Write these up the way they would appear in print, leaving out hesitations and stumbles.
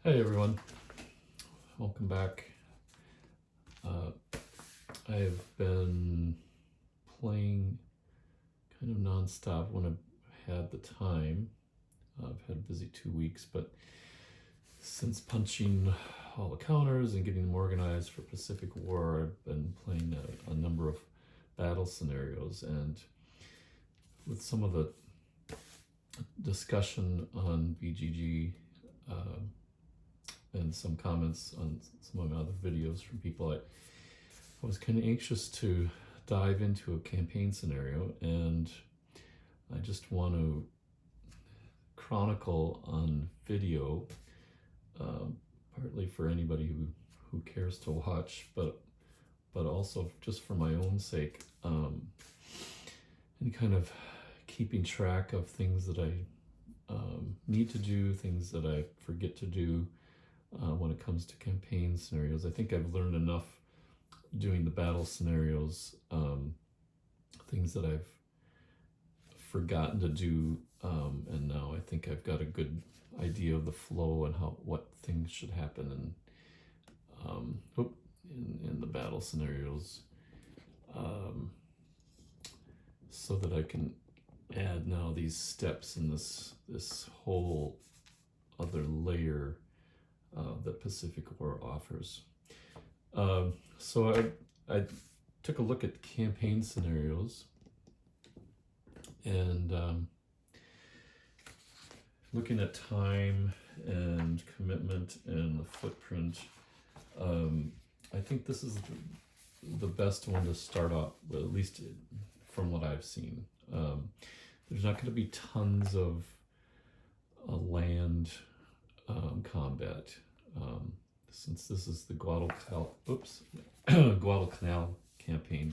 Hey everyone, welcome back. I've been playing kind of nonstop when I've had the time. I've had a busy 2 weeks, but since punching all the counters and getting them organized for Pacific War, I've been playing a number of battle scenarios, and with some of the discussion on BGG and some comments on some of my other videos from people, I was kind of anxious to dive into a campaign scenario, and I just want to chronicle on video, partly for anybody who cares to watch, but also just for my own sake, and kind of keeping track of things that I need to do, things that I forget to do when it comes to campaign scenarios. I think I've learned enough doing the battle scenarios, things that I've forgotten to do, and now I think I've got a good idea of the flow and what things should happen in the battle scenarios, so that I can add now these steps in this whole other layer that Pacific War offers. So I took a look at campaign scenarios, and looking at time and commitment and the footprint, I think this is the best one to start off with, at least from what I've seen. There's not going to be tons of land combat, since this is the Guadalcanal campaign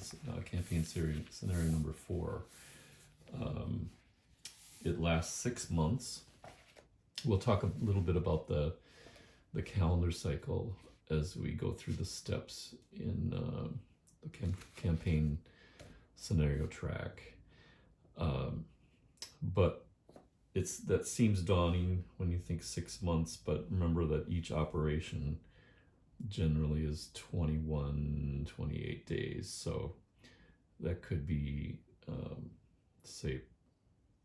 series, scenario number 4. It lasts 6 months. We'll talk a little bit about the calendar cycle as we go through the steps in the campaign scenario track. But that seems daunting when you think 6 months, but remember that each operation generally is 21, 28 days. So that could be, say,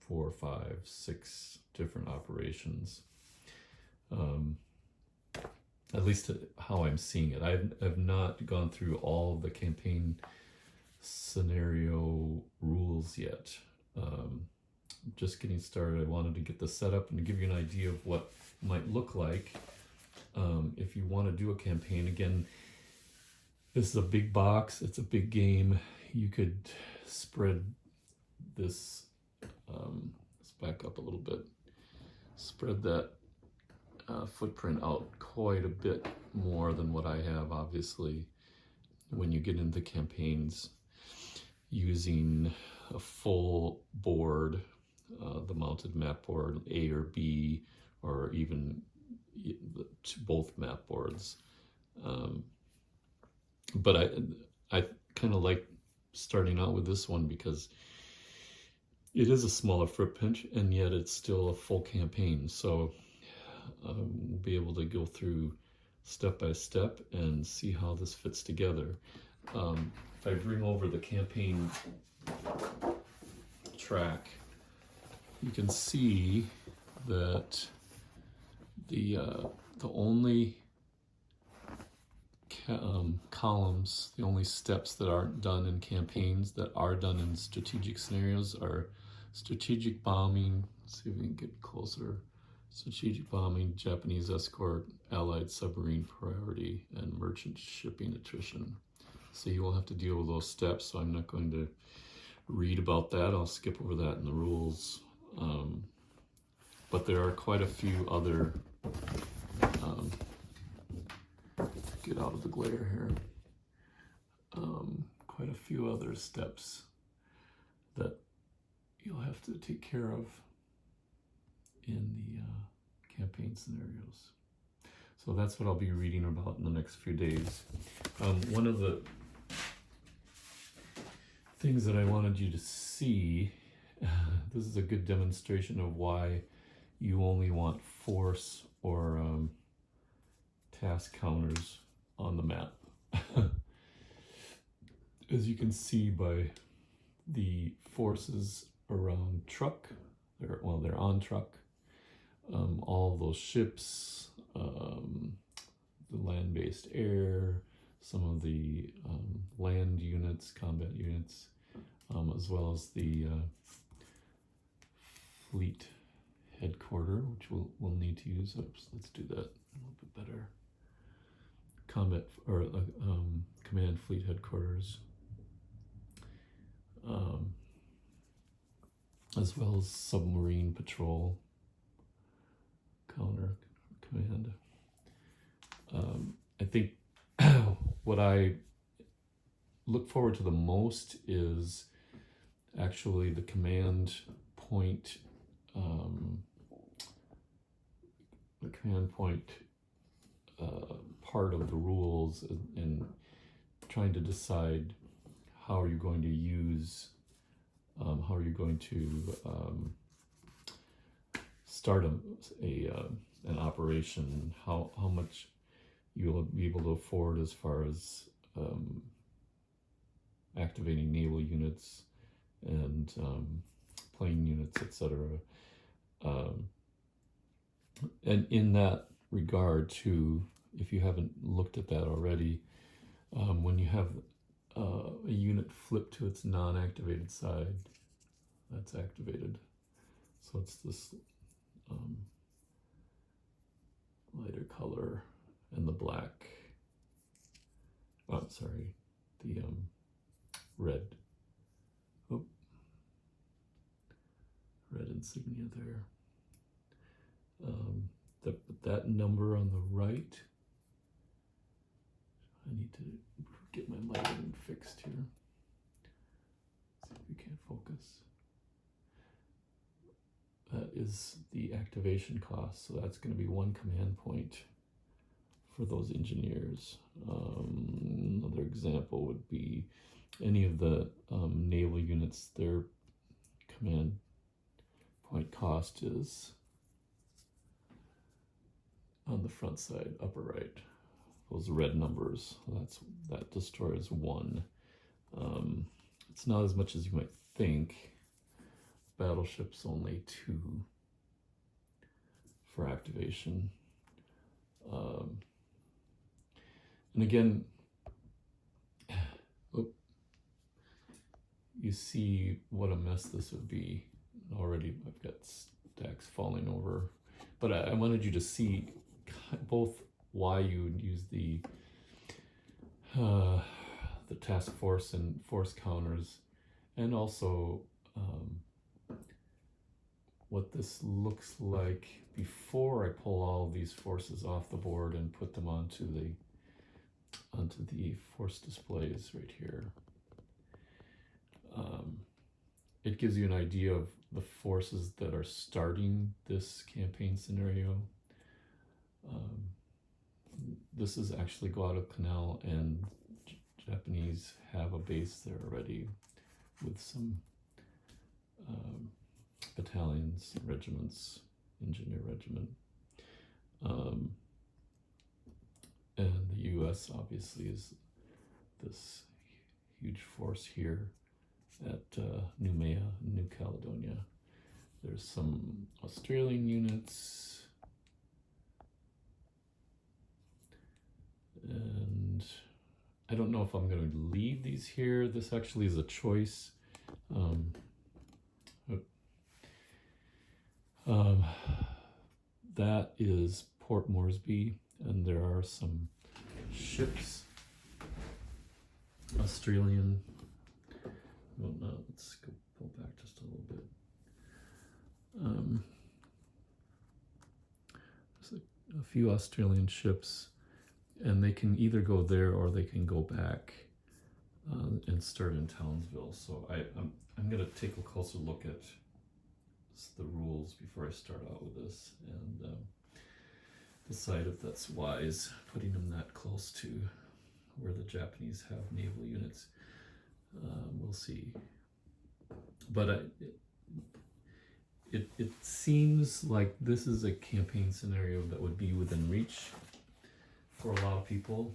4, 5, 6 different operations. At least how I'm seeing it. I've not gone through all of the campaign scenario rules yet. Just getting started. I wanted to get the setup and to give you an idea of what it might look like if you want to do a campaign. Again, this is a big box. It's a big game. You could spread this. Let's back up a little bit. Spread that footprint out quite a bit more than what I have, obviously, when you get into campaigns using a full board, the mounted map board, A or B, or even both map boards. But I kind of like starting out with this one because it is a smaller footprint, and yet it's still a full campaign. So we'll be able to go through step by step and see how this fits together. If I bring over the campaign track, you can see that the only columns, the only steps that aren't done in campaigns that are done in strategic scenarios are strategic bombing. Let's see if we can get closer. Strategic bombing, Japanese escort, Allied submarine priority, and merchant shipping attrition. So you will have to deal with those steps, so I'm not going to read about that. I'll skip over that in the rules. But there are quite a few other, get out of the glare here, quite a few other steps that you'll have to take care of in the campaign scenarios. So that's what I'll be reading about in the next few days. One of the things that I wanted you to see, this is a good demonstration of why you only want force or task counters on the map. As you can see by the forces around truck, they're on truck. All those ships, the land-based air, some of the land units, combat units, as well as the fleet headquarter, which we'll need to use. Oops, let's do that a little bit better. Combat or command fleet headquarters, as well as submarine patrol counter command. I think what I look forward to the most is actually the command point, part of the rules, and trying to decide how are you going to use, how are you going to start an operation, how much you'll be able to afford as far as activating naval units and plane units, etc. And in that regard too, if you haven't looked at that already, when you have a unit flip to its non-activated side, that's activated. So it's this lighter color and the black, the red, red insignia there. That number on the right, I need to get my lighting fixed here. See if we can't focus. That is the activation cost, so that's going to be one command point for those engineers. Another example would be any of the naval units, their command point cost is on the front side, upper right. Those red numbers, that destroys 1. It's not as much as you might think. Battleships only 2 for activation. And again, you see what a mess this would be. Already I've got stacks falling over, but I wanted you to see both why you would use the task force and force counters, and also what this looks like before I pull all of these forces off the board and put them onto the force displays right here. It gives you an idea of the forces that are starting this campaign scenario. This is actually Guadalcanal, and Japanese have a base there already with some battalions, regiments, engineer regiment. And the US obviously is this huge force here at Noumea, New Caledonia. There's some Australian units, and I don't know if I'm going to leave these here. This actually is a choice. That is Port Moresby, and there are some ships, Australian. Well, no, let's go pull back just a little bit. There's a few Australian ships, and they can either go there or they can go back and start in Townsville. So I'm going to take a closer look at the rules before I start out with this, and decide if that's wise, putting them that close to where the Japanese have naval units. We'll see. But it seems like this is a campaign scenario that would be within reach. for a lot of people.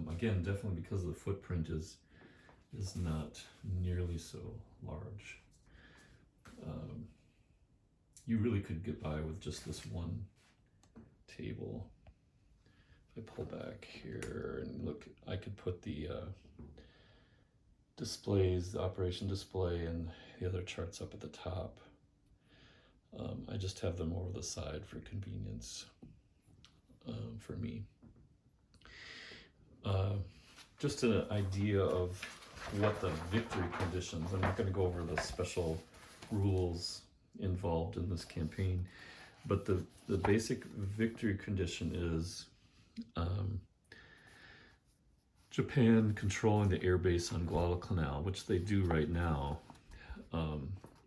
Again, definitely because the footprint is not nearly so large. You really could get by with just this one table. If I pull back here and look, I could put the displays, the operation display, and the other charts up at the top. I just have them over the side for convenience for me. Just an idea of what the victory conditions, I'm not going to go over the special rules involved in this campaign, but the basic victory condition is Japan controlling the airbase on Guadalcanal, which they do right now.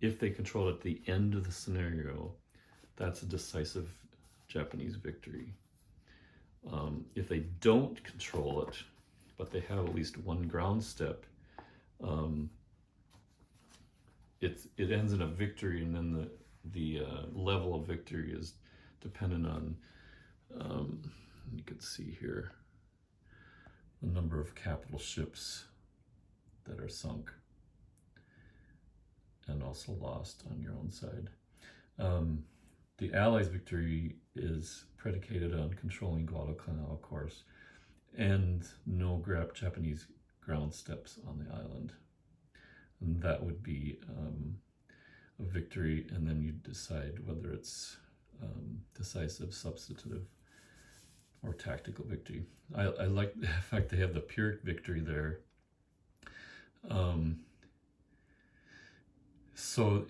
If they control it at the end of the scenario, that's a decisive Japanese victory. If they don't control it, but they have at least one ground step, it ends in a victory, and then the level of victory is dependent on, you can see here, the number of capital ships that are sunk and also lost on your own side. The Allies' victory is predicated on controlling Guadalcanal, of course, and no Japanese ground steps on the island. And that would be a victory, and then you decide whether it's decisive, substantive, or tactical victory. I like the fact they have the Pyrrhic victory there. So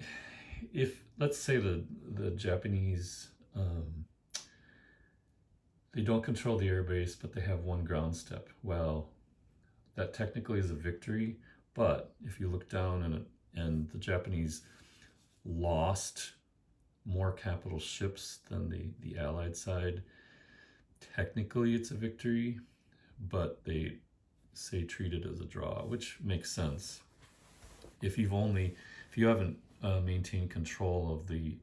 if, let's say the Japanese, they don't control the airbase, but they have one ground step. Well, that technically is a victory, but if you look down and the Japanese lost more capital ships than the Allied side, technically it's a victory, but they say treat it as a draw, which makes sense. If you haven't maintained control of the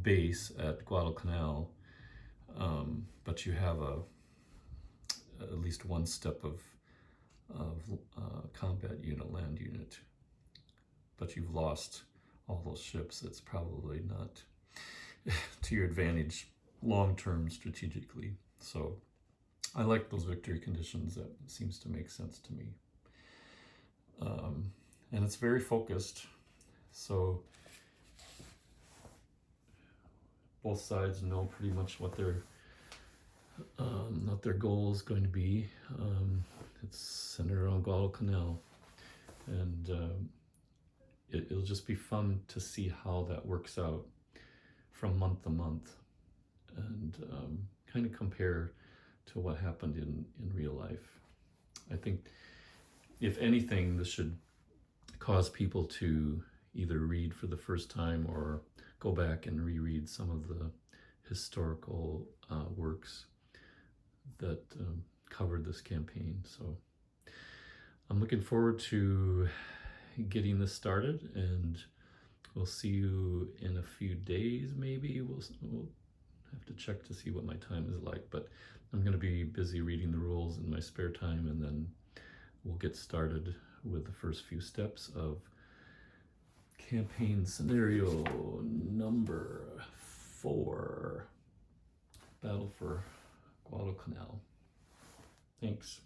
base at Guadalcanal, but you have at least one step of combat unit, land unit, but you've lost all those ships, it's probably not to your advantage long-term strategically. So I like those victory conditions. That seems to make sense to me. And it's very focused. So both sides know pretty much what their goal is going to be. It's centered around Guadalcanal, and it'll just be fun to see how that works out from month to month, and kind of compare to what happened in real life. I think, if anything, this should cause people to either read for the first time or go back and reread some of the historical works that covered this campaign. So I'm looking forward to getting this started, and we'll see you in a few days. Maybe we'll have to check to see what my time is like, but I'm going to be busy reading the rules in my spare time, and then we'll get started with the first few steps of campaign scenario number 4, Battle for Guadalcanal. Thanks.